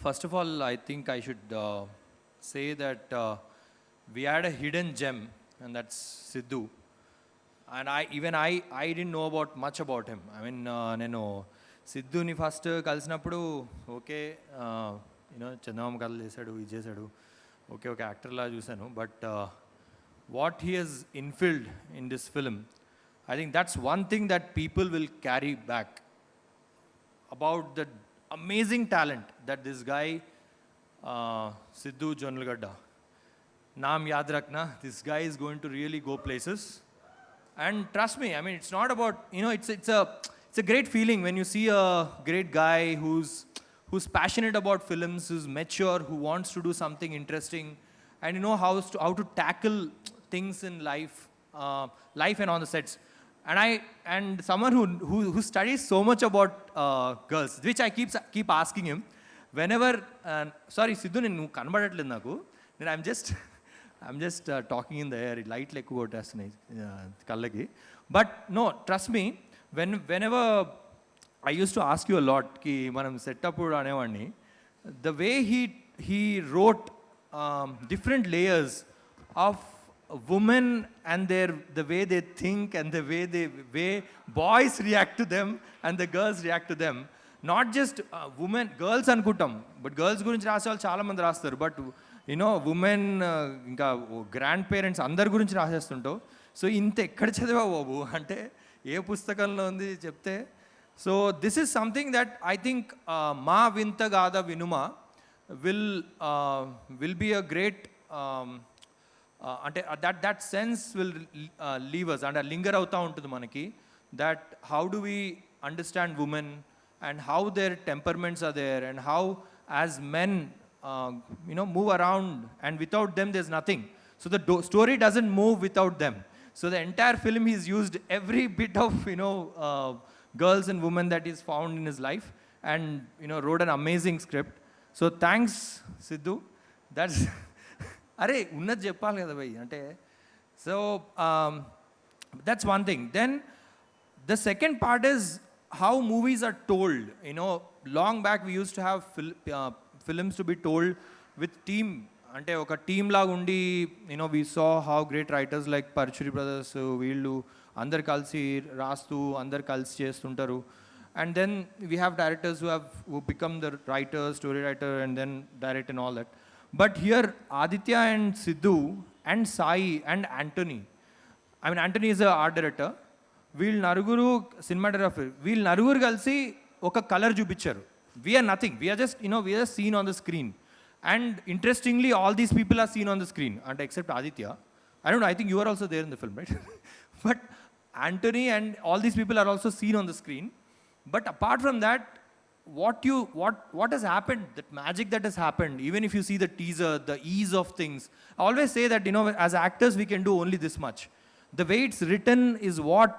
First of all, I think I should say that we had a hidden gem, and that's Sidhu. And I didn't know about much about him. I mean, నేను సిద్ధుని first కలిసినప్పుడు okay చందమామ కథలు చేశాడు, ఇది చేశాడు, okay ఒక యాక్టర్లా చూశాను. But what he has instilled in this film, I think that's one thing that people will carry back about the amazing talent that this guy, Sidhu Jonalgadda, naam yaad rakhna, this guy is going to really go places. And trust me, I mean, it's not about, it's a great feeling when you see a great guy who's passionate about films, who's mature, who wants to do something interesting, and how to tackle things in life and on the sets. And someone who studies so much about girls, which I keep asking him whenever. Sorry, Sidhu, నేను కనబడట్లేదు నాకు. I'm just talking in the air. Light ఎక్కువ కొట్టేస్తున్నాయి కళ్ళకి. But no, trust me. Whenever I used to ask you a lot, ki మనం set అప్పుడు అనేవాడిని, the way he wrote different layers of women and the way they think and the way boys react to them and the girls react to them. Not just women, girls అనుకుంటాం, but girls గురించి రాసే వాళ్ళు చాలా మంది రాస్తారు. But women ఇంకా grand parents అందరి గురించి రాసేస్తుంటావు. సో ఇంత ఎక్కడ చదివావు బాబు అంటే ఏ పుస్తకంలో ఉంది చెప్తే. So this is something that I think మా వింత గాథ వినుమ విల్ బీ అ గ్రేట్ అంటే that sense will leave us and linger అవుతూ ఉంటుంది మనకి. that how do we understand women and how their temperaments are there and how as men move around, and without them there's nothing. So the story doesn't move without them. So the entire film he's used every bit of girls and women that is found in his life, and wrote an amazing script. So thanks Sidhu. That's అరే ఉన్నది చెప్పాలి కదా భయ్ అంటే. So that's one thing. Then the second part is how movies are told. Long back we use to have films to be told with team, అంటే ఒక team లాగా ఉండి we saw how great writers like Paruchuri brothers, వీళ్ళు అందరు కలిసి రాస్తూ అందరు కలిసి చేస్తుంటారు. And then we have directors who become the writer, story writer, and then direct and all that. But here, Aditya and Sidhu and Sai and Anthony, I mean, Anthony is a art director. వీళ్ళు నలుగురు cinematographer, వీళ్ళు నలుగురు కలిసి ఒక colour చూపించారు. We are nothing. We are just, we are seen on the screen. And interestingly, all these people are seen on the screen, and except Aditya. I don't know, I think you are also there in the film, right? But Anthony and all these people are also seen on the screen. But apart from that, what has happened, that magic that has happened, even if you see the teaser, the ease of things. I always say that as actors we can do only this much. The way it's written is what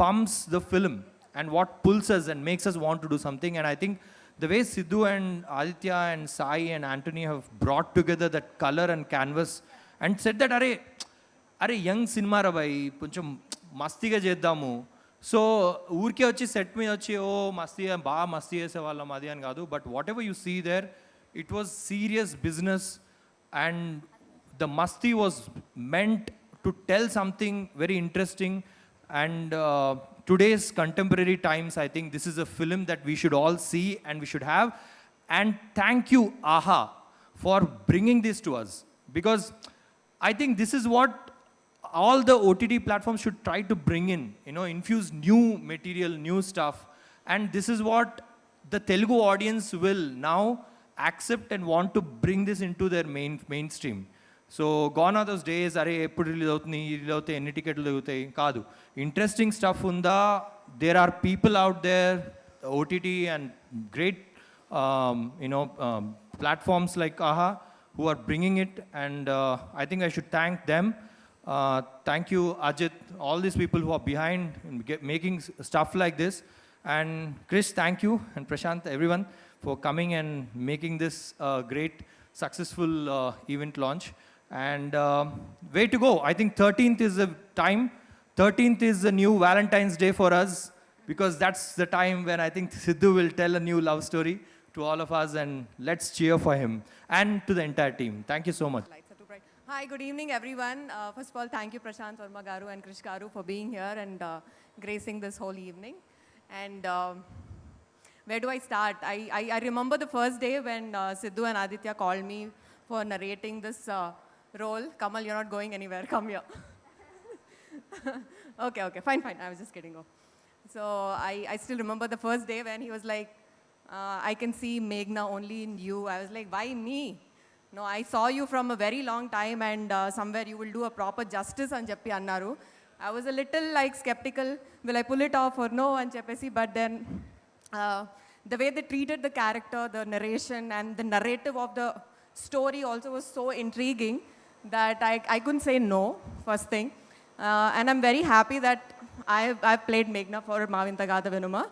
pumps the film and what pulls us and makes us want to do something. And I think the way Sidhu and Aditya and Sai and Anthony have brought together that color and canvas and said that are young cinema ra bhai koncham mastiga చేద్దాము. So ఊరికే వచ్చి set మీద వచ్చి బాగా మస్తీ చేసేవాళ్ళం అది అని కాదు. But whatever you see there, it was serious business, and the మస్తీ was meant to tell something very interesting. And today's contemporary times, I think this is a film that we should all see and we should have. And thank you, AHA, for bringing this to us, because I think this is what all the OTT platforms should try to bring in, infuse new material, new stuff. And this is what the Telugu audience will now accept and want to bring this into their mainstream. So gone are those days, అరే ఎప్పుడు release అవుతుంది, release అవుతాయి, ఎన్ని టికెట్లు దొరుకుతాయి కాదు. Interesting stuff ఉందా, there are people out there, OTT and great platforms like AHA who are bringing it, and I think I should thank them. Thank you, Ajit, all these people who are behind making stuff like this. And Chris, thank you, and Prashant, everyone, for coming and making this great, successful event launch. And way to go. I think 13th is the time. 13th is the new Valentine's Day for us, because that's the time when I think Sidhu will tell a new love story. to all of us, and let's cheer for him and to the entire team. Thank you so much. Lights are too bright. Hi, good evening, everyone. First of all, thank you, Prashant Verma Garu and Krish Garu, for being here and gracing this whole evening. And where do I start? I remember the first day when Sidhu and Aditya called me for narrating this role. Kamal, you're not going anywhere. Come here. Okay, fine. I was just kidding. So I still remember the first day when he was like, I can see Meghna only in you. I was like, why me? No, I saw you from a very long time, and somewhere you will do a proper justice అని చెప్పి అన్నారు. I was a little like skeptical, will I pull it off or no అని చెప్పేసి, but then the way they treated the character, the narration and the narrative of the story also was so intriguing that I couldn't say no, first thing. And I'm very happy that I've played Meghna for Maavinta Gada Vinuma.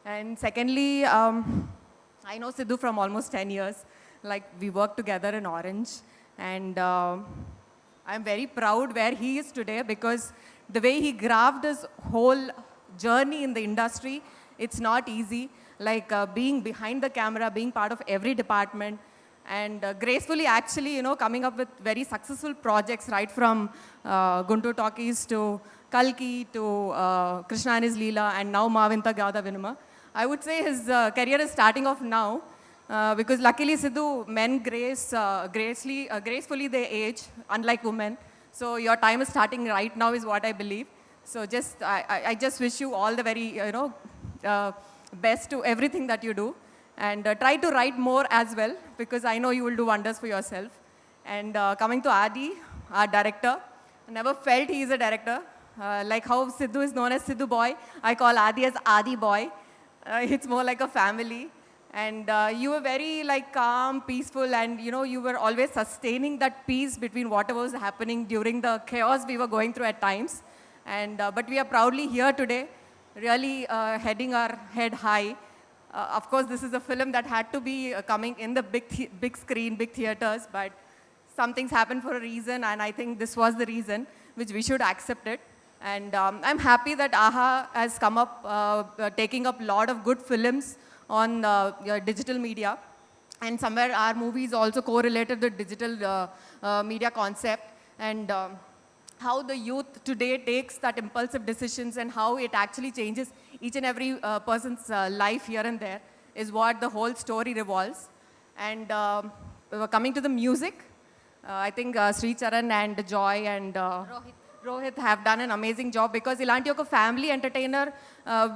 And secondly, I know Sidhu from almost 10 years. Like, we worked together in Orange. And I'm very proud where he is today, because the way he graphed his whole journey in the industry, it's not easy. Like being behind the camera, being part of every department, and gracefully actually, coming up with very successful projects, right from Guntur Talkies to Kalki to Krishna and his Leela, and now Maavinta Gada Vinuma. I would say his career is starting off now, because luckily Sidhu, men gracefully they age, unlike women. So your time is starting right now is what I believe. So I just wish you all the very, best to everything that you do. And try to write more as well, because I know you will do wonders for yourself. And coming to Adi, our director, I never felt he is a director. Like how Sidhu is known as Sidhu boy, I call Adi as Adi boy. It's more like a family. And you were very like calm, peaceful, and you were always sustaining that peace between whatever was happening during the chaos we were going through at times. And but we are proudly here today, really heading our head high. Of course, this is a film that had to be coming in the big screen, big theaters, but some things happened for a reason, and I think this was the reason, which we should accept it. And I'm happy that AHA has come up, taking up a lot of good films on digital media, and somewhere our movies also correlated the digital media concept, and how the youth today takes that impulsive decisions and how it actually changes each and every person's life here and there is what the whole story revolves. And coming to the music, I think Sri Charan and Joy and Rohit have done an amazing job, because ilanti oka family entertainer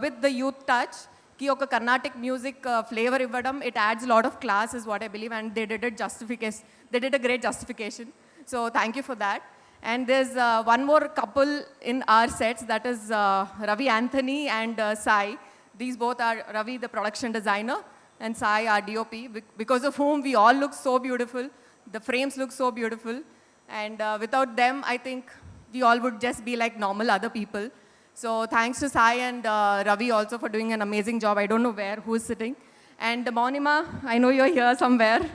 with the youth touch ki oka Carnatic music flavor ivvadam, it adds a lot of class is what I believe, and they did a great justification. So thank you for that. And there's one more couple in our sets, that is Ravi Anthony and Sai. These both are Ravi, the production designer, and Sai, our DOP, because of whom we all look so beautiful. The frames look so beautiful. And without them, I think we all would just be like normal other people. So thanks to Sai and Ravi also for doing an amazing job. I don't know who is sitting. And Maunima, I know you're here somewhere.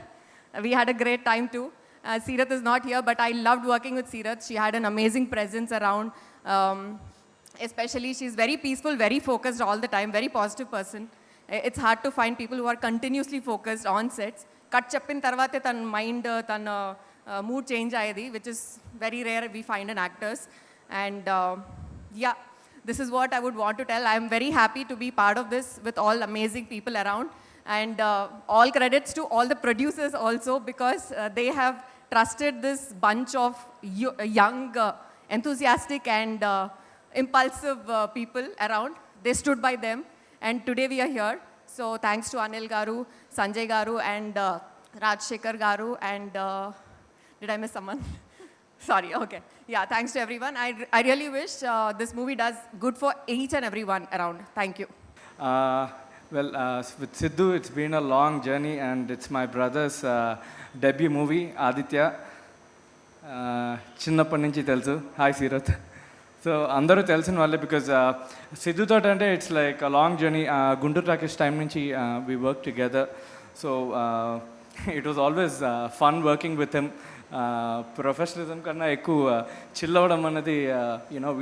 We had a great time too. Seerath is not here, but I loved working with Seerath. She had an amazing presence around. Especially, she's very peaceful, very focused all the time, very positive person. It's hard to find people who are continuously focused on sets. Cut cheppin tarvate tan mind, tan mood change ayedi, which is very rare we find in actors. And yeah, this is what I would want to tell. I'm very happy to be part of this with all amazing people around. And all credits to all the producers also, because they have trusted this bunch of young, enthusiastic and impulsive people around. They stood by them, and today we are here. So thanks to Anil Garu, Sanjay Garu, and Rajshekhar Garu, and did I miss someone? Sorry, okay. Yeah, thanks to everyone. I really wish this movie does good for each and everyone around. Thank you. Well, with Sidhu, it's been a long journey, and it's my brother's debut movie, Aditya. చిన్నప్పటి నుంచి తెలుసు. Hi Seerat. So అందరూ తెలిసిన వాళ్ళే, because Siddhu Thota అంటే it's like a long journey. Guntur Talkies time నుంచి we work together. So it was always fun working with him. Professionalism కన్నా ఎక్కువ చిల్ అవ్వడం అన్నది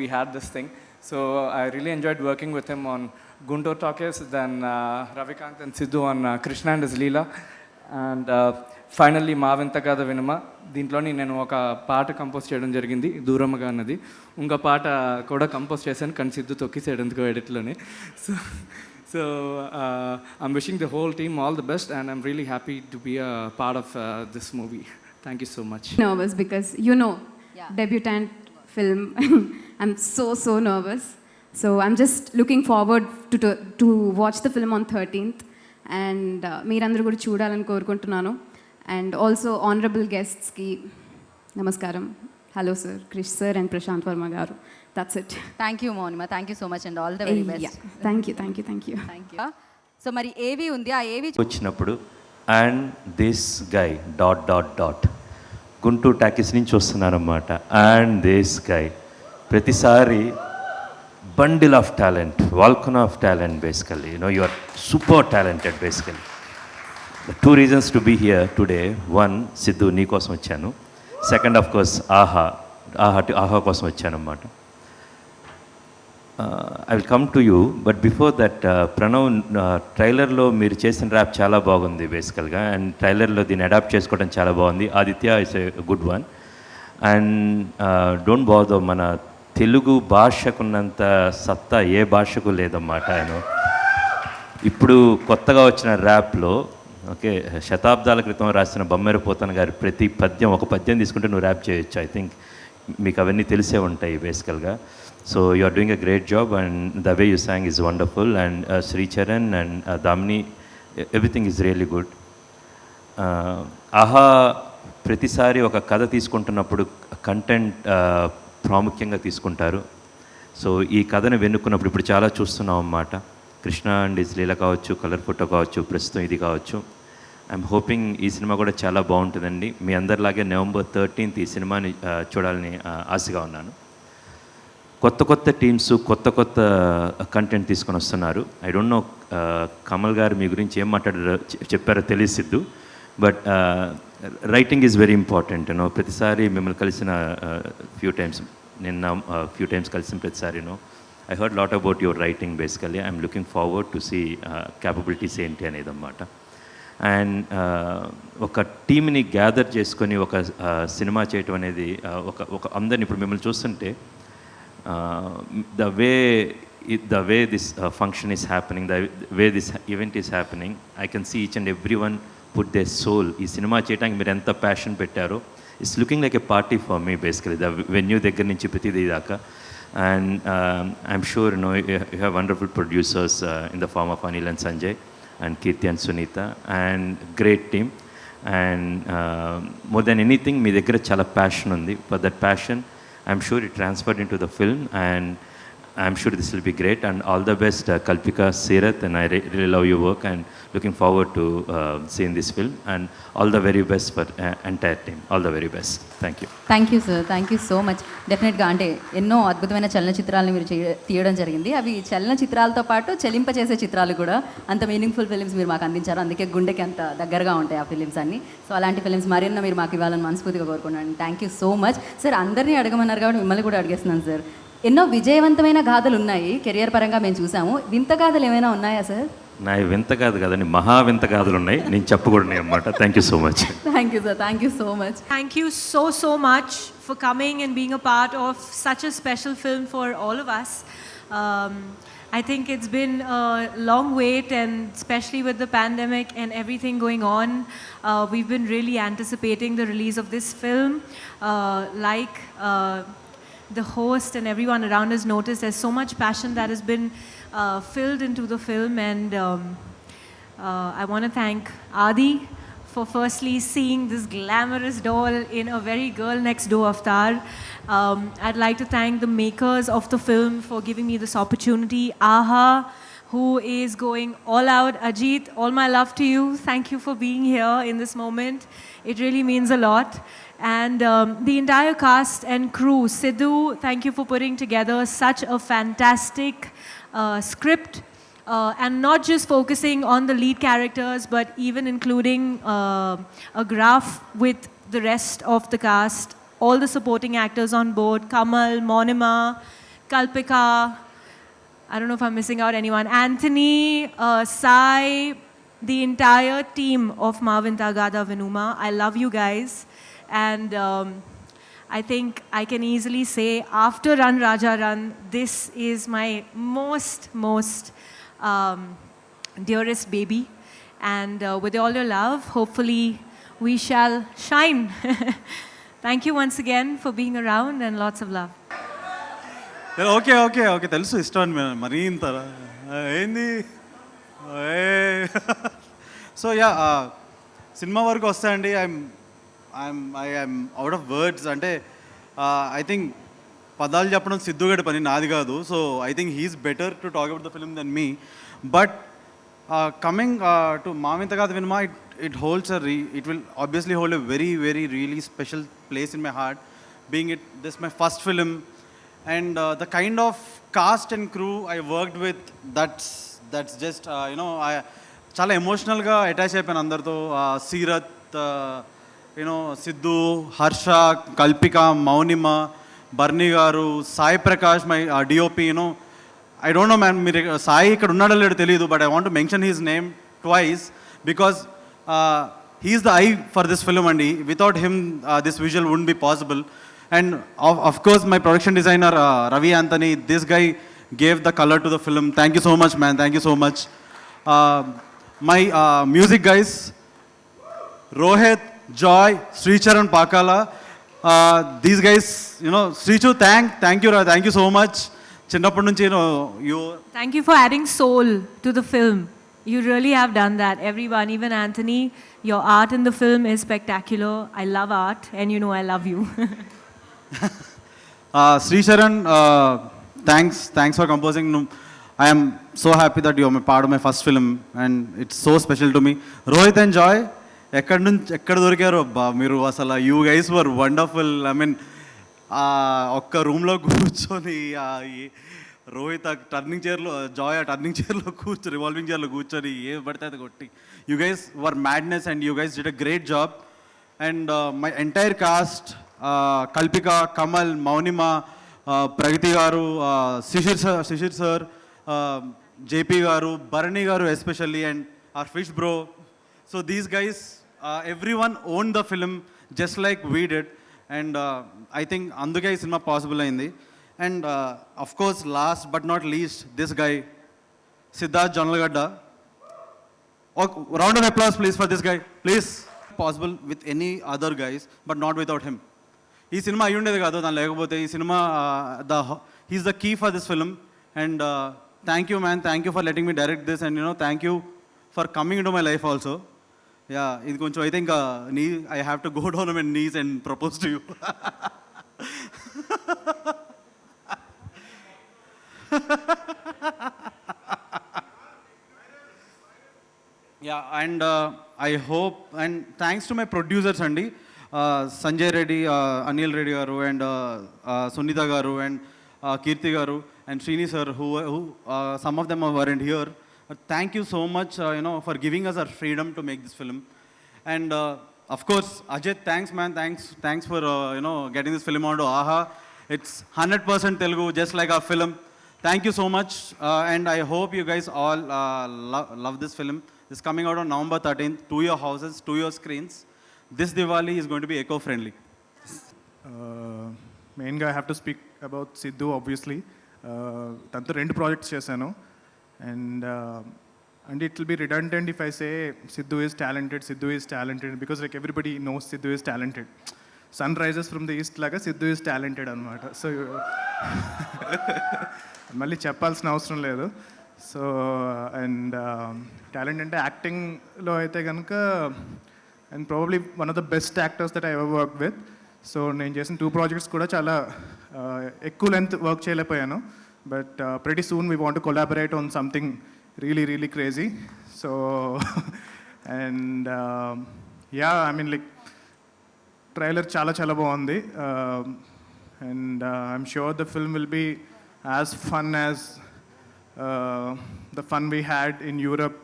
we had this thing. So I really enjoyed working with him on Guntur Talkies, then Ravikant and Sidhu on Krishna and his Leela, and finally మా వింత కథ వినమ దీంట్లోని నేను ఒక పాట కంపోజ్ చేయడం జరిగింది దూరముగా అన్నది. ఇంకో పాట కూడా కంపోజ్ చేశాను కానీ సిద్ధు తొక్కిసాడు ఎందుకో ఎడిట్లోని. So I'm wishing the whole team all the best and I'm really happy to be a part of this movie. Thank you so much. Nervous because debutant film. I'm so nervous. So I'm just looking forward to watch the film on 13th and మీరందరూ కూడా చూడాలని కోరుకుంటున్నాను. And also honorable guests ki namaskaram. Hello sir, Krish sir and Prashant Verma garu. That's it. Thank you Mohanima, thank you so much and all the very best. Yeah. Thank you. Thank you. So మరి ఏవి ఉంది ఆ ఏవి వచ్చినప్పుడు and this guy ... Guntur talkies నుంచి వస్తున్నారన్నమాట. And this guy ప్రతిసారి bundle of talent, volcano of talent basically. You are super talented basically. The 2 reasons to be here today. One, Sidhu నీ కోసం వచ్చాను. Second, of course, ఆహా కోసం వచ్చాను అన్నమాట. I will come to you, but before that, Pranav ట్రైలర్లో మీరు చేసిన ర్యాప్ చాలా బాగుంది బేసికల్గా, అండ్ ట్రైలర్లో దీన్ని అడాప్ట్ చేసుకోవడం చాలా బాగుంది. Aditya is a good one. And don't bother, మన తెలుగు భాషకున్నంత సత్తా ఏ భాషకు లేదన్నమాట. ఇప్పుడు కొత్తగా వచ్చిన ర్యాప్లో శతాబ్దాల క్రితం రాసిన బొమ్మెర పోతన గారి ప్రతి పద్యం, ఒక పద్యం తీసుకుంటే నువ్వు ర్యాప్ చేయొచ్చు. ఐ థింక్ మీకు అవన్నీ తెలిసే ఉంటాయి బేసికల్గా. So you are doing a great job and the way you sang is wonderful. And Sricharan and Damini, everything is really good. Aha ప్రతిసారి ఒక కథ తీసుకుంటున్నప్పుడు కంటెంట్ ప్రాముఖ్యంగా తీసుకుంటారు. సో ఈ కథను వెన్నుకున్నప్పుడు ఇప్పుడు చాలా చూస్తున్నాం అన్నమాట. కృష్ణ అండ్ ఇస్ లీల కావచ్చు, కలర్ ఫోటో కావచ్చు, ప్రస్తుతం ఇది కావచ్చు. ఐఎమ్ హోపింగ్ ఈ సినిమా కూడా చాలా బాగుంటుందండి. మీ అందరిలాగే November 13th ఈ సినిమాని చూడాలని ఆశగా ఉన్నాను. కొత్త టీమ్స్ కొత్త కంటెంట్ తీసుకొని వస్తున్నారు. ఐ డోంట్ నో కమల్ గారు మీ గురించి ఏం చెప్పారో తెలిసిద్దు, but writing is very important. ప్రతిసారి మిమ్మల్ని కలిసిన ఫ్యూ టైమ్స్ కలిసిన ప్రతిసారి I heard a lot about your writing basically. I'm looking forward to see capabilities ఏంటి అనేది అన్నమాట. అండ్ ఒక టీమ్ని గ్యాదర్ చేసుకొని ఒక సినిమా చేయటం అనేది ఒక అందరిని ఇప్పుడు మిమ్మల్ని చూస్తుంటే the way this function is happening, the way this event is happening, I can see each and everyone put their soul. ఈ సినిమా చేయడానికి మీరు ఎంత ప్యాషన్ పెట్టారో, it's looking like a party for me basically, the venue దగ్గర నుంచి ప్రతిదీ దాకా. And I'm sure you have wonderful producers in the form of Anil and Sanjay and Kirti and Sunita, and great team. And more than anything, మీ దగ్గర చాలా passion ఉంది. For that passion, I'm sure it transferred into the film, and I'm sure this will be great. And all the best, Kalpika, Sirath, and I really love your work and looking forward to seeing this film. And all the very best for entire team. All the very best. Thank you. Thank you sir, thank you so much. డెఫినెట్గా అంటే ఎన్నో అద్భుతమైన చలనచిత్రాలను మీరు తీయడం జరిగింది. అవి చలనచిత్రాలతో పాటు చెలింపచేసే చిత్రాలు కూడా, అంత మీనింగ్ఫుల్ ఫిలిమ్స్ మీరు మాకు అందించారు. అందుకే గుండెకి అంత దగ్గరగా ఉంటాయి ఆ ఫిలిమ్స్ అన్ని. సో అలాంటి ఫిలిమ్స్ మరెన్నో మీరు మాకు ఇవ్వాలని మనస్ఫూర్తిగా కోరుకున్నాను. Thank you so much sir. అందరినీ అడగమన్నారు కాబట్టి మిమ్మల్ని కూడా అడిగేస్తున్నాను సార్. ఎన్నో విజయవంతమైన గాథలు ఉన్నాయి కెరియర్ పరంగా, మేము చూసాము. వింత గాథలు ఏమైనా ఉన్నాయా సార్? నా వింత కాదు కదండి, మహా వింత గాథలు ఉన్నాయి, నేను చెప్పకూడదు అన్నమాట. Thank you so much. Thank you sir, thank you so much. Thank you so much for coming and being a part of such a special film for all of us. I think it's been a long wait, and especially with the pandemic and everything going on, we've been really anticipating the release of this film. The host and everyone around us noticed, there's so much passion that has been filled into the film, and I want to thank Adi for firstly seeing this glamorous doll in a very girl next door avatar. I'd like to thank the makers of the film for giving me this opportunity. Aha, who is going all out. Ajit, all my love to you. Thank you for being here in this moment. It really means a lot. And the entire cast and crew. Sidhu, thank you for putting together such a fantastic script, and not just focusing on the lead characters, but even including a graph with the rest of the cast, all the supporting actors on board, Kamal, Monima, Kalpika, I don't know if I'm missing out anyone, Anthony, Sai, the entire team of Marvin Tagada Vinuma. I love you guys. And I think I can easily say after Run Raja Run, this is my most dearest baby. And with all your love, hopefully we shall shine. Thank you once again for being around and lots of love. Okay okay okay తెలుసు ఇష్టం అని మరీ ఇంత ఏంది so yeah సినిమా వరకు వస్తాయండి I'm out of words అంటే ఐ థింక్ పదాలు చెప్పడం సిద్ధుగడి పని నాది కాదు so I think he's better to talk about the film than me but coming to మావింత కాదు Vinuma it holds it will obviously hold a very very really special place in my heart being it this my first film and the kind of cast and crew I worked with, that's just చాలా ఎమోషనల్గా attach అయిపోయాను అందరితో సీరత్ సిద్ధు హర్ష కల్పిక మౌనిమ బర్నీ గారు Sai Prakash my DOP I don't know man మీరు సాయి ఇక్కడ ఉన్నాడో లేదో తెలియదు but I want to mention his name twice because he's the eye for this film అండి without him this visual would be possible. And of course, my production designer, Ravi Anthony, this guy gave the color to the film. Thank you so much, man. Thank you so much. My music guys, Rohit, Joy, Sricharan Pakala, these guys, Srichu, thank you so much. Chinnappudu nunchi, you... Thank you for adding soul to the film. You really have done that. Everyone, even Anthony, your art in the film is spectacular. I love art, and I love you. Sricharan, thanks for composing. I am so happy that you are part of my first film and it's so special to me. Rohit and Joy, ఎక్కడ దొరికారు అబ్బా మీరు అసలు you guys were wonderful. I mean ఒక్క రూమ్లో కూర్చొని Rohit turning చైర్లో Joy turning చైర్లో కూర్చొని రివాల్వింగ్ చైర్లో కూర్చొని ఏ పడితే అది కొట్టి you guys were madness and you guys did a great job. And my entire cast Kalpika, Kamal, Mounima, Pragathi గారు, శిశిర్ సార్, జేపీ గారు, భరణి గారు ఎస్పెషల్లీ, అండ్ ఆర్ ఫిష్ bro. So these guys everyone own the film just like we did and I think అందుకే ఈ సినిమా possible అయింది. And of course last but not least this guy Siddharth Jonnalagadda. Round of applause please for this guy please. Possible with any other guys but not without him. ఈ సినిమా అయ్యి ఉండేది కాదు దాని లేకపోతే. ఈ సినిమా he's the key for this film and thank you man, thank you for letting me direct this and thank you for coming into my life also. Yeah ఇది కొంచెం అయితే ఇంకా I have to go down my knees and propose to you. Yeah, and I hope, and thanks to my producers, Andy, Sanjay Reddy, Anil Reddy garu, and Sunita garu, and Kirti garu, and Srini sir, who some of them weren't here. Thank you so much, for giving us our freedom to make this film. And of course, Ajay, thanks man, thanks for getting this film onto AHA. It's 100% Telugu, just like our film. Thank you so much, and I hope you guys all love this film. It's coming out on November 13th to your houses, to your screens. This Diwali is going to be eco-friendly. మెయిన్గా I have to speak about Siddhu obviously. తనతో 2 projects చేశాను and it will be redundant if I say Siddhu is talented because like everybody knows Siddhu is talented. Sun rises from the east లాగా Siddhu is talented అనమాట. So మళ్ళీ చెప్పాల్సిన అవసరం లేదు. So and talent అంటే యాక్టింగ్లో అయితే కనుక and probably one of the best actors that I ever work with. So నేను చేసిన 2 ప్రాజెక్ట్స్ కూడా చాలా ఎక్కువ లెంత్ వర్క్ చేయలేకపోయాను but pretty soon we want to collaborate on something really crazy. So and yeah I mean like trailer చాలా బాగుంది and I'm sure the film will be as fun as the fun we had in Europe.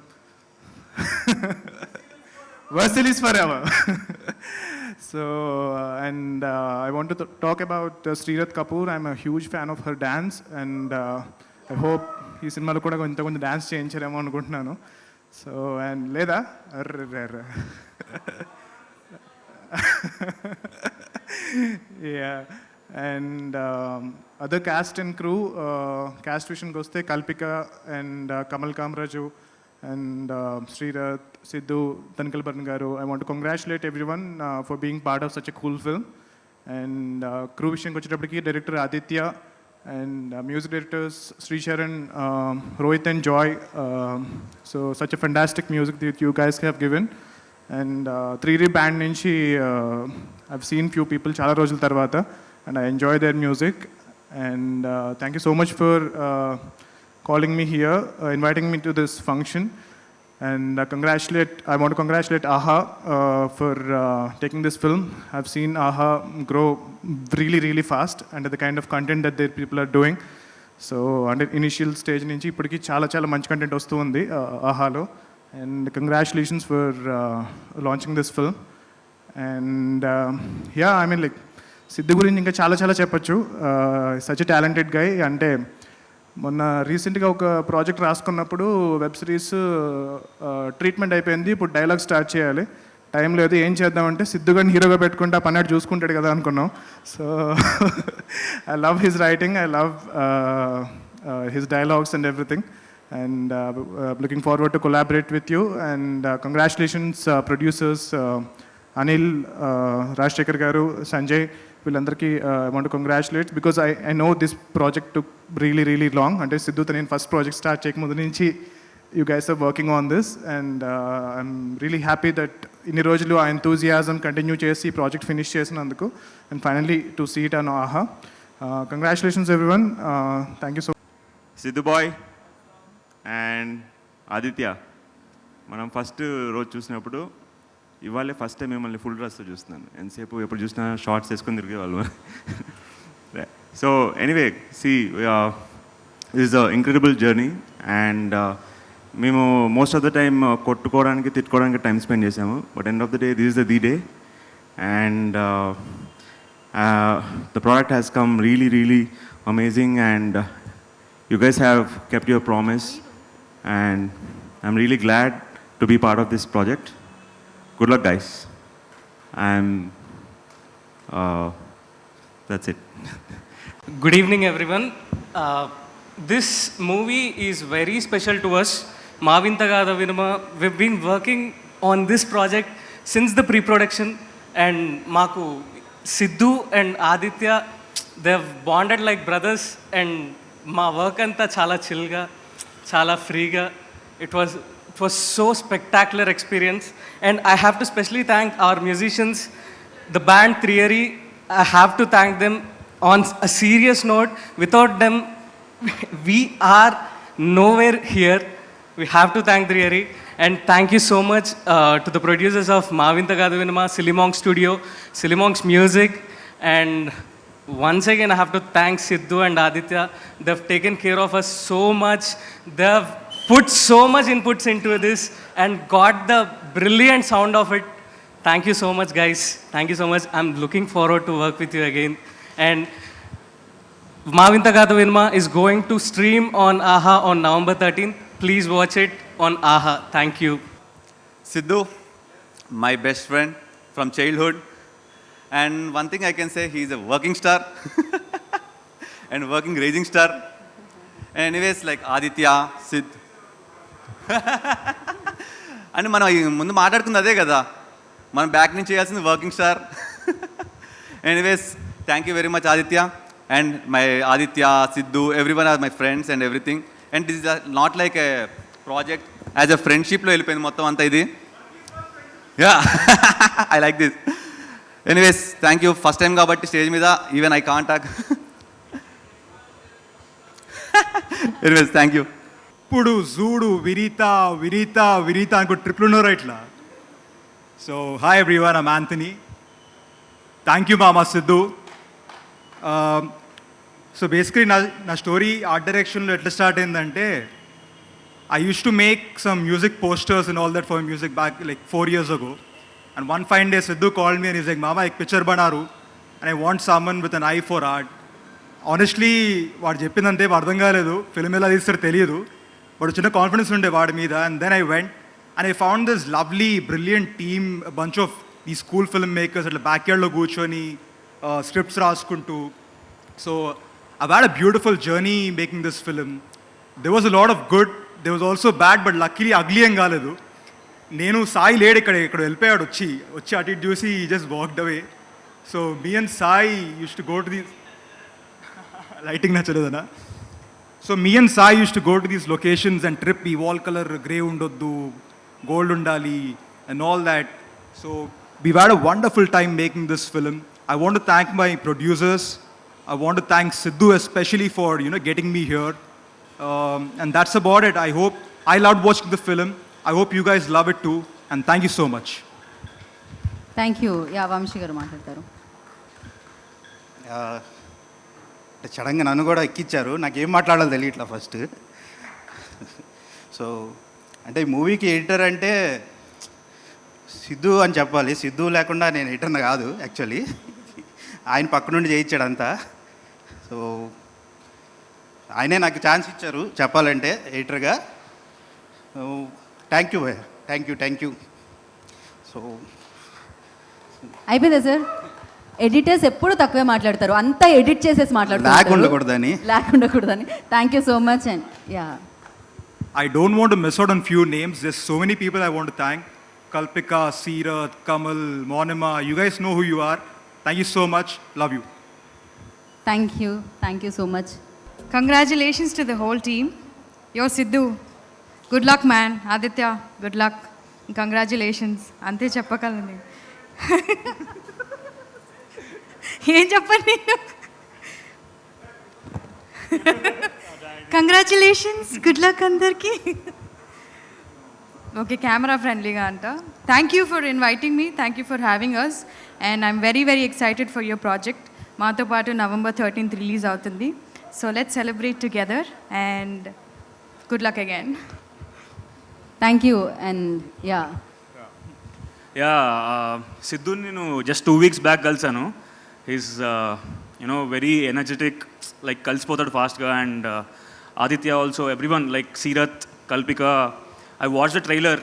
Versailles forever. So and I want to talk about Srirath Kapoor. I'm a huge fan of her dance, and I hope ఈ సినిమాలో కూడా కొంచెం dance చేయించారేమో అనుకుంటున్నాను. So and లేదా yeah, and other cast and crew, cast vision goste Kalpika and Kamal Kamraju and Srirath, Sidhu, Tankal Garu. I want to congratulate everyone for being part of such a cool film. And crew vision kochettapiki director Aditya and music directors Sri Sharan, Rohit and Joy. So such a fantastic music that you guys have given. And 3D band nunchi I've seen few people chala rojul tarvata, and I enjoy their music. And thank you so much for calling me here, inviting me to this function. And I want to congratulate AHA for taking this film. I've seen AHA grow really, really fast under the kind of content that their people are doing. So under initial stage nunchi ippudiki chala manchi content vastu undi AHA lo. And congratulations for launching this film. And yeah, I mean like Sidhu guరించి ఇంకా చాలా చెప్పచ్చు. Such a talented గై. అంటే మొన్న రీసెంట్గా ఒక project రాసుకున్నప్పుడు web series treatment అయిపోయింది, ఇప్పుడు dialogue start చేయాలి, టైం లేదు, ఏం చేద్దామంటే సిద్ధు గారిని హీరోగా పెట్టుకుంటే ఆ పని చూసుకుంటాడు కదా అనుకున్నాం. So I love his writing, I love his dialogues and everything. And looking forward to collaborate with you. And congratulations producers Anil, Rajshekhar Garu, Sanjay, వీళ్ళందరికీ I want to congratulate, because I know this project took really, really long. అంటే సిద్ధుతో నేను first project start చేయకముందు నుంచి you guys are working on this, and I'm really happy that ఇన్ని రోజులు ఆ enthusiasm continue చేసి ఈ ప్రాజెక్ట్ ఫినిష్ చేసినందుకు, and finally to see it on AHA. Congratulations everyone. Thank you so much. Siddhu బాయ్ and Aditya, మనం ఫస్ట్ రోజు చూసినప్పుడు ఇవాళే ఫస్ట్ టైం మిమ్మల్ని ఫుల్ డ్రెస్తో చూస్తున్నాను. ఎంతసేపు ఎప్పుడు చూసినా షార్ట్స్ వేసుకొని తిరిగేవాళ్ళు. So anyway, she is a incredible journey. And మేము మోస్ట్ ఆఫ్ ద టైమ్ కొట్టుకోవడానికి తిట్టుకోవడానికి టైం స్పెండ్ చేసాము, but end of the day this is the day. And the product has come really really amazing, and you guys have kept your promise, and I'm really glad to be part of this project. Good luck, guys. That's it. Good evening, everyone. This movie is very special to us. Maavintagada Vinuma, we've been working on this project since the pre-production, and Maku, Sidhu and Aditya, they've bonded like brothers, and మా work అంతా చాలా చిల్గా, చాలా ఫ్రీగా. It was so spectacular experience. And I have to specially thank our musicians, the band Triyari. I have to thank them on a serious note. Without them, we are nowhere here. We have to thank Triyari. And thank you so much to the producers of Maavintagada Vinuma, Sillimonks Studio, Sillimonks Music, and once again, I have to thank Sidhu and Aditya. They've taken care of us so much. They've put so much inputs into this and got the brilliant sound of it. Thank you so much, guys. Thank you so much. I'm looking forward to work with you again. And Maavintagada Vinuma is going to stream on AHA on November 13th. Please watch it on AHA. Thank you. Sidhu, my best friend from childhood. And one thing I can say, he's a working star and working rising star. And anyways, like Aditya, Sid. And మనం ముందు మాట్లాడుకుంది అదే కదా, మనం back నుంచి చేయాల్సింది working star. Anyways, thank you very much Aditya, and my Aditya, Sidhu, everyone are my friends and everything. And this is not like a project, as a friendship లో వెళ్ళిపోయింది మొత్తం అంతా ఇది. Yeah, I like this. Anyways, thank you. First time కాబట్టి stage మీద even I can't talk. Anyways, thank you. ఇప్పుడు జూడు విరీత విరీత విరీత అనుకో ట్రిప్లు ఉన్నారు ఇట్లా. So hi everyone, I'm Anthony. Thank you మామా సిద్ధు. సో బేసికలీ నా స్టోరీ ఆర్ట్ డైరెక్షన్లో ఎట్లా స్టార్ట్ అయిందంటే, I used to make some music posters and all that for music back like 4 years ago. And one fine day, Sidhu called me and he's like, Mama, ek picture banaru, and I want someone with an eye for art. Honestly, వాడు చెప్పిందంటే అర్థం కాలేదు, film ఎలా తీస్తారో తెలియదు, వాడు చిన్న confidence ఉండే వాడి మీద. And then I went and I found this lovely brilliant team, bunch of ఈ స్కూల్ ఫిల్మ్ మేకర్స్ అట్లా బ్యాక్ యార్డ్లో కూర్చొని స్క్రిప్ట్స్ రాసుకుంటూ. So I've had a beautiful journey making this film. There was a lot of good, there was also bad, but luckily ugly ఏం కాలేదు. నేను సాయి లేడు ఇక్కడ వెళ్ళిపోయాడు, వచ్చి అటు ఇటు చూసి just walked away. So me and Sai use to go to these lighting నచ్చలేదనా. So me and Sai use to go to these locations and trip. ఈ వాల్ కలర్ గ్రే ఉండొద్దు, గోల్డ్ ఉండాలి and all that. So we've had a wonderful time making this film. I want to thank my producers. I want to thank Sidhu especially for getting me here. And that's about it. I loved watching the film. I hope you guys love it too. And thank you so much. Thank you. Yeah Vamshi garu మాట్లాడతారు. సడన్గా నన్ను కూడా ఎక్కిచ్చారు, నాకేం మాట్లాడాలో తెలియట్లా first. So అంటే ఈ మూవీకి ఎడిటర్ అంటే సిద్ధు అని చెప్పాలి. సిద్ధు లేకుండా నేను ఎడిటర్ని కాదు యాక్చువల్లీ. ఆయన పక్క నుండి చేయించాడు అంతా. సో ఆయనే నాకు ఛాన్స్ ఇచ్చారు చెప్పాలంటే ఎడిటర్గా. థ్యాంక్ యూ భయ్య, థ్యాంక్ యూ. సో అయిపోయిందా సార్? ఎడిటర్స్ ఎప్పుడు తక్కువే మాట్లాడతారు, అంతా ఎడిట్ చేసేసి మాట్లాడుతారు, ఉండకూడదని. Thank you so much. And yeah, I don't want to miss out on few names. There's so many people I want to thank. Kalpika, Seerath, Kamal, Monima. You guys know who you are. Thank you so much. Love you. Thank you so much. Congratulations to the whole team. Yo Sidhu, good luck man. Aditya, good luck. Congratulations. అంతే చెప్పగలను. ఏం చెప్పను నేను. Congratulations, good luck అందరికీ. Okay, camera ఫ్రెండ్లీగా అంట. Thank you for inviting me, thank you for having us, and I'm very very excited for your project. మాతో పాటు November 13th రిలీజ్ అవుతుంది. So let's celebrate together and good luck again. Thank you. And yeah Siddhu నేను just 2 weeks back కలిసాను. He's very energetic, like కలిసిపోతాడు ఫాస్ట్గా. And Aditya also, everyone like Seerat, Kalpika. I watched the trailer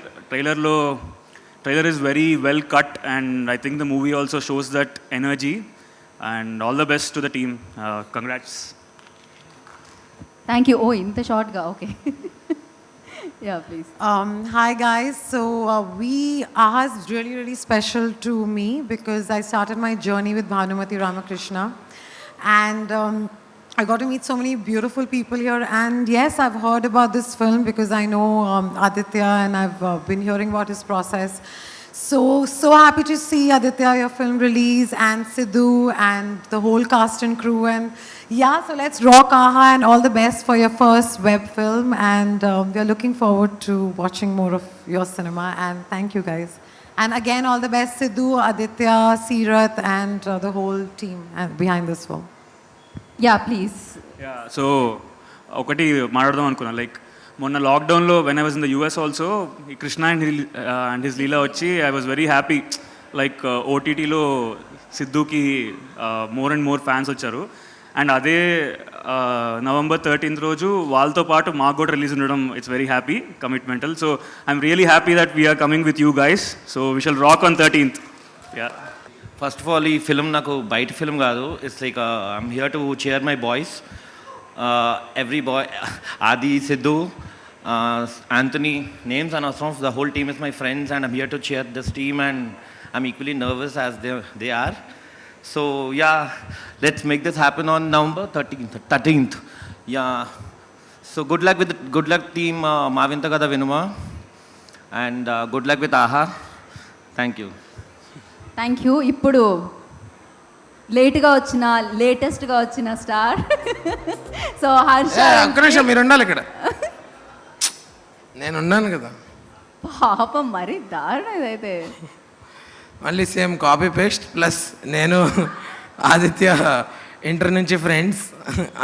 is very well cut, and I think the movie also shows that energy. And all the best to the team. Congrats. Thank you. ఓ ఇంత షార్ట్గా, okay. Yeah please. Hi guys. So AHA is really really special to me because I started my journey with Bhanumati Ramakrishna, and I got to meet so many beautiful people here. And yes, I've heard about this film because I know Aditya, and I've been hearing about his process. So happy to see Aditya, your film release, and Sidhu and the whole cast and crew. And yeah, so let's rock AHA, and all the best for your first web film. And we are looking forward to watching more of your cinema. And thank you guys. And again, all the best Sidhu, Aditya, Seerath, and the whole team behind this film. Yeah please. Yeah, so ఒకటి మాట్లాడదాం అనుకున్నా. Like మొన్న లాక్డౌన్లో when I was in the US also, ఈ Krishna and his లీలా వచ్చి I was very happy. Like ఓటీటీలో సిద్ధుకి more and more fans వచ్చారు. And అదే November 13th రోజు వాళ్ళతో పాటు మాకు కూడా రిలీజ్ ఉండడం, it's very happy, Commitmental. So I'm really happy that we're coming with you guys. So we shall rock on 13th. Yeah, first of all ఈ film నాకు బయట ఫిల్మ్ కాదు. It's like I'm here to cheer my boys, every boy, Adi, Sidhu, Anthony, names and songs. The whole team is my friends, and I'm here to cheer this team, and I'm equally nervous as they are. So yeah, let's make this happen on November 13th. Yeah, so good luck team Mavintagada Vinuma, and good luck with AHA. Thank you. Thank you. ఇప్పుడు లేటెస్ట్గా వచ్చిన star. So Harsha. ఒక్క నిమిషం మీరు ఉండాలి ఇక్కడ, నేను ఉన్నాను కదా. పాపం మరి దారుణం ఇదైతే. మళ్ళీ సేమ్ కాపీ పేస్ట్. ప్లస్ నేను ఆదిత్య ఇంటర్ నుంచి ఫ్రెండ్స్,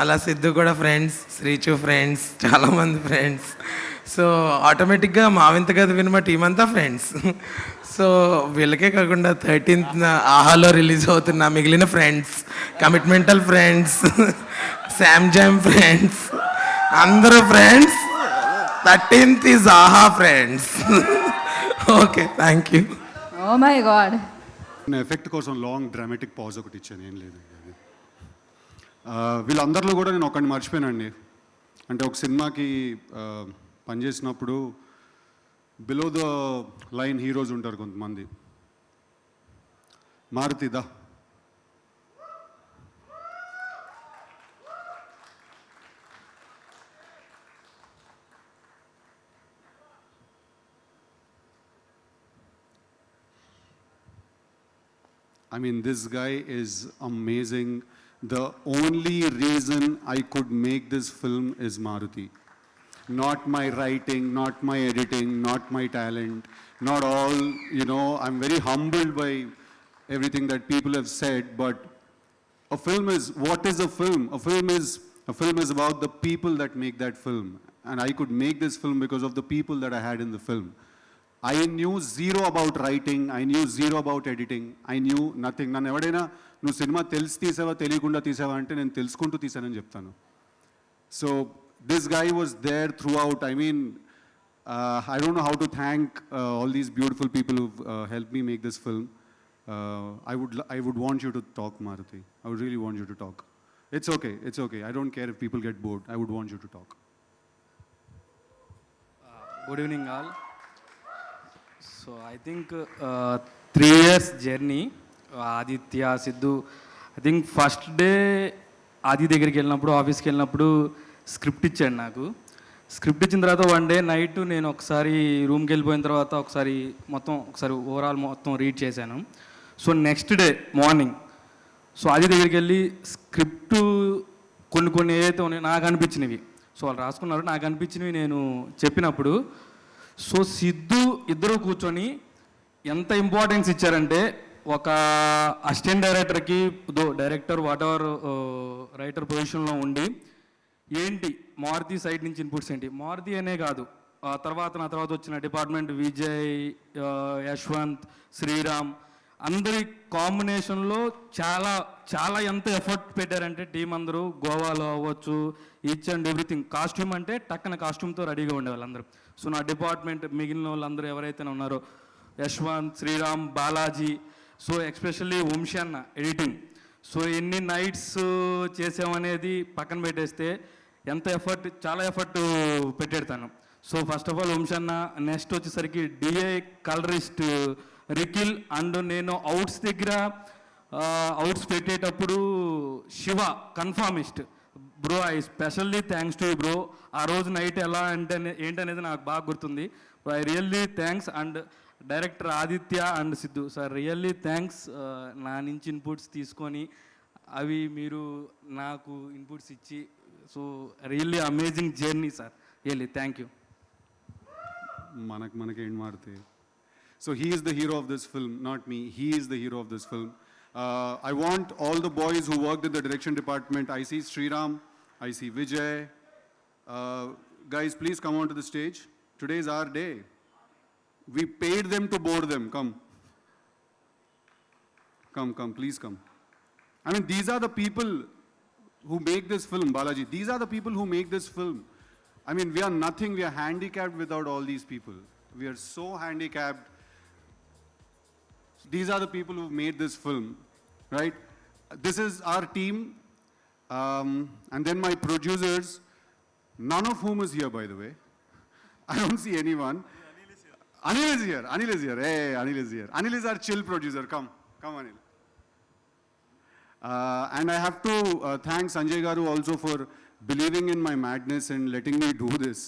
అలా సిద్ధు కూడా ఫ్రెండ్స్, శ్రీచు ఫ్రెండ్స్, చాలామంది ఫ్రెండ్స్. సో ఆటోమేటిక్గా మా వింత కథ వినమ టీం అంతా ఫ్రెండ్స్. సో వీళ్ళకే కాకుండా 13th ఆహాలో రిలీజ్ అవుతున్న మిగిలిన friends, Commitmental friends, Sam Jam friends, అందరూ friends. 13th is Aha friends. Okay, thank you. Oh my god. నేను ఎఫెక్ట్ కోసం లాంగ్ డ్రామాటిక్ పాజ్ ఒకటి ఇచ్చాను, ఏం లేదు. వీళ్ళందరిలో కూడా నేను ఒకరిని మర్చిపోయానండి. అంటే ఒక సినిమాకి పనిచేసినప్పుడు బిలో ద లైన్ హీరోస్ ఉంటారు కొంతమంది. మారుతిదా I mean, this guy is amazing. The only reason I could make this film is Maruti. Not my writing, not my editing, not my talent, not all, you know, I'm very humbled by everything that people have said, but a film is, what is a film? A film is about the people that make that film. And I could make this film because of the people that I had in the film. I knew zero about writing, I knew zero about editing, I knew nothing. నన్ను ఎవడైనా నువ్వు cinema తెలిసి తీసావా తెలియకుండా తీసావా అంటే నేను తెలుసుకుంటూ తీసానని చెప్తాను. So this guy was there throughout. I mean, I don't know how to thank all these beautiful people who've helped me make this film. I would want you to talk, Maruti. I would really want you to talk. It's okay. I don't care if people get bored. I would want you to talk. Good evening all. So I think 3 years journey, Aditya, Siddhu. I think first day ఆది దగ్గరికి వెళ్ళినప్పుడు, ఆఫీస్కి వెళ్ళినప్పుడు script ఇచ్చాడు నాకు. Script ఇచ్చిన తర్వాత 1 day night నేను ఒకసారి రూమ్కి వెళ్ళిపోయిన తర్వాత ఒకసారి ఓవరాల్ మొత్తం రీడ్ చేశాను. So next day morning so ఆది దగ్గరికి వెళ్ళి స్క్రిప్ట్ కొన్ని ఏదైతే ఉన్నాయో నాకు అనిపించినవి, సో వాళ్ళు రాసుకున్నారు, నాకు అనిపించినవి నేను చెప్పినప్పుడు సో సిద్ధు ఇద్దరు కూర్చొని ఎంత ఇంపార్టెన్స్ ఇచ్చారంటే, ఒక అసిస్టెంట్ డైరెక్టర్కి డైరెక్టర్ వాట్ ఎవర్ రైటర్ పొజిషన్లో ఉండి ఏంటి మారుతి సైడ్ నుంచి ఇన్పుట్స్ ఏంటి, మారుతి అనే కాదు నా తర్వాత వచ్చిన డిపార్ట్మెంట్ విజయ్, యశ్వంత్, శ్రీరామ్ అందరి కాంబినేషన్లో చాలా ఎంత ఎఫర్ట్ పెట్టారంటే టీం అందరూ. గోవాలో అవ్వచ్చు, ఈచ్ అండ్ ఎవ్రీథింగ్. కాస్ట్యూమ్ అంటే టక్కన కాస్ట్యూమ్తో రెడీగా ఉండేవాళ్ళు అందరూ. సో నా డిపార్ట్మెంట్ మిగిలిన వాళ్ళందరూ ఎవరైతే ఉన్నారో యశ్వంత్, శ్రీరామ్, బాలాజీ, సో ఎక్స్పెషల్లీ వంశీ అన్న ఎడిటింగ్. సో ఎన్ని నైట్స్ చేసామనేది పక్కన పెట్టేస్తే చాలా ఎఫర్ట్ పెట్టాడు తను. So first of all Vamshi అన్న. నెక్స్ట్ వచ్చేసరికి డిఏ కలరిస్ట్ రికిల్ అండ్ నేను అవుట్స్ దగ్గర అవుట్స్ పెట్టేటప్పుడు Shiva conformist. Bro I specially thanks to you bro. ఆ రోజు నైట్ ఎలా అంటే ఏంటనేది నాకు బాగా గుర్తుంది. I really thanks. And director Aditya and Siddhu sir really thanks. నా నుంచి ఇన్పుట్స్ తీసుకొని అవి మీరు నాకు ఇన్పుట్స్ ఇచ్చి, so really amazing journey sir. Really thank you. మనకేం మారుతాయి. So he is the hero of this film, not me. He is the hero of this film. I want all the boys who worked in the direction department. I see Sriram, I see Vijay. Guys, please come onto the stage. Today is our day. We paid them to board them. Come, please come. I mean, these are the people who make this film, Balaji. These are the people who make this film. I mean, we are nothing. We are handicapped without all these people. We are so handicapped. These are the people who made this film, right? This is our team. And then my producers, none of whom is here, by the way. I don't see anyone. Anil is here. Hey, Anil is here. Anil is our chill producer. Come, Anil. And I have to thank Sanjay Garu also for believing in my madness and letting me do this.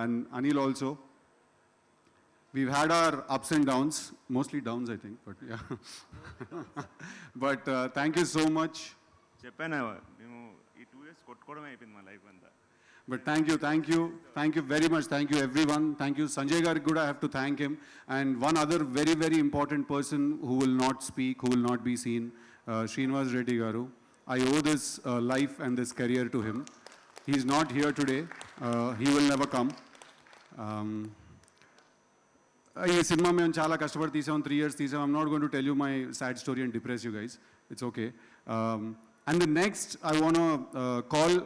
And Anil also. We've had our ups and downs, mostly downs, I think, but yeah. But thank you so much. చెప్పాను మేము ఈ 2 years కొట్టుకోవడం అయిపోయింది మా life అంతా. But thank you very much. Thank you everyone. Thank you Sanjay Garg. I have to thank him. And one other very, very important person who will not speak, who will not be seen, Srinivas Reddy Garu. I owe this life and this career to him. He's not here today. He will never come. ఈ cinema మేము చాలా కష్టపడి తీసాం, 3 years తీసాం. I'm not going to tell you my sad story and depress you guys. It's okay. And the next I want call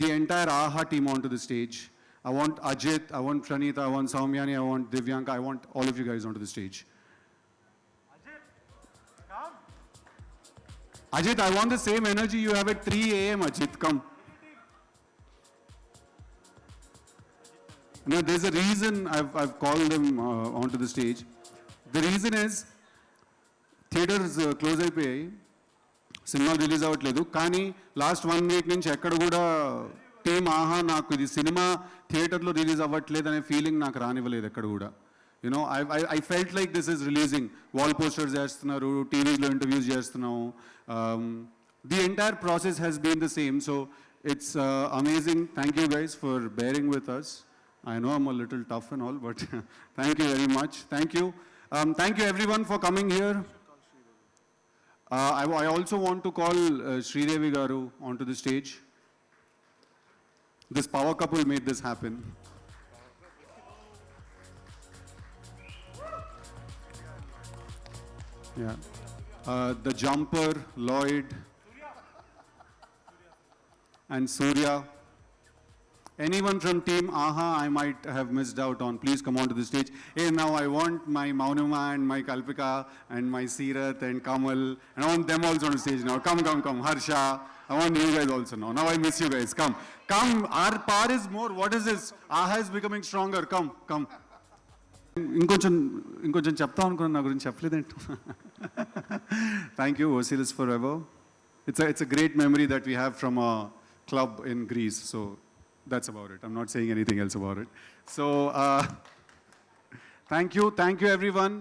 the entire AHA team onto the stage. I want Ajit, I want Pranita, I want Soumyani, I want Divyanka, I want all of you guys onto the stage. Ajit, I want the same energy you have at 3 a.m. Ajit, come. No, there's a reason I've called them onto the stage. The reason is, theaters close అయిపోయాయి, సినిమాలు release అవ్వట్లేదు. కానీ last 1 week నుంచి ఎక్కడ కూడా team ఆహా నాకు ఇది సినిమా థియేటర్లో రిలీజ్ అవ్వట్లేదు అనే ఫీలింగ్ నాకు రానివ్వలేదు ఎక్కడ కూడా. You know I felt like this is releasing. Wall posters చేస్తున్నారు, టీవీలో ఇంటర్వ్యూస్ చేస్తున్నాము. The entire process has been the same. So it's amazing. Thank you guys for bearing with us. I know I'm a little tough and all, but thank you very much. Thank you. Thank you everyone for coming here. I also want to call Sridevi Garu onto the stage. This power couple made this happen. Yeah. The Jumper, Lloyd, and Surya. Anyone from team AHA I might have missed out on, please come on to the stage. Hey, now I want my Maunama and my Kalpika and my Seerath and Kamal, and I want them also on the stage now. Come, Harsha. I want you guys also now. Now I miss you guys. Come. Our power is more. What is this? AHA is becoming stronger. Come. ఇంకొంచెం చెప్తా అనుకున్నాను, నా గురించి చెప్పలేదంట. Thank you. Osiris forever. It's a great memory that we have from a club in Greece. So that's about it. I'm not saying anything else about it. So, thank you everyone.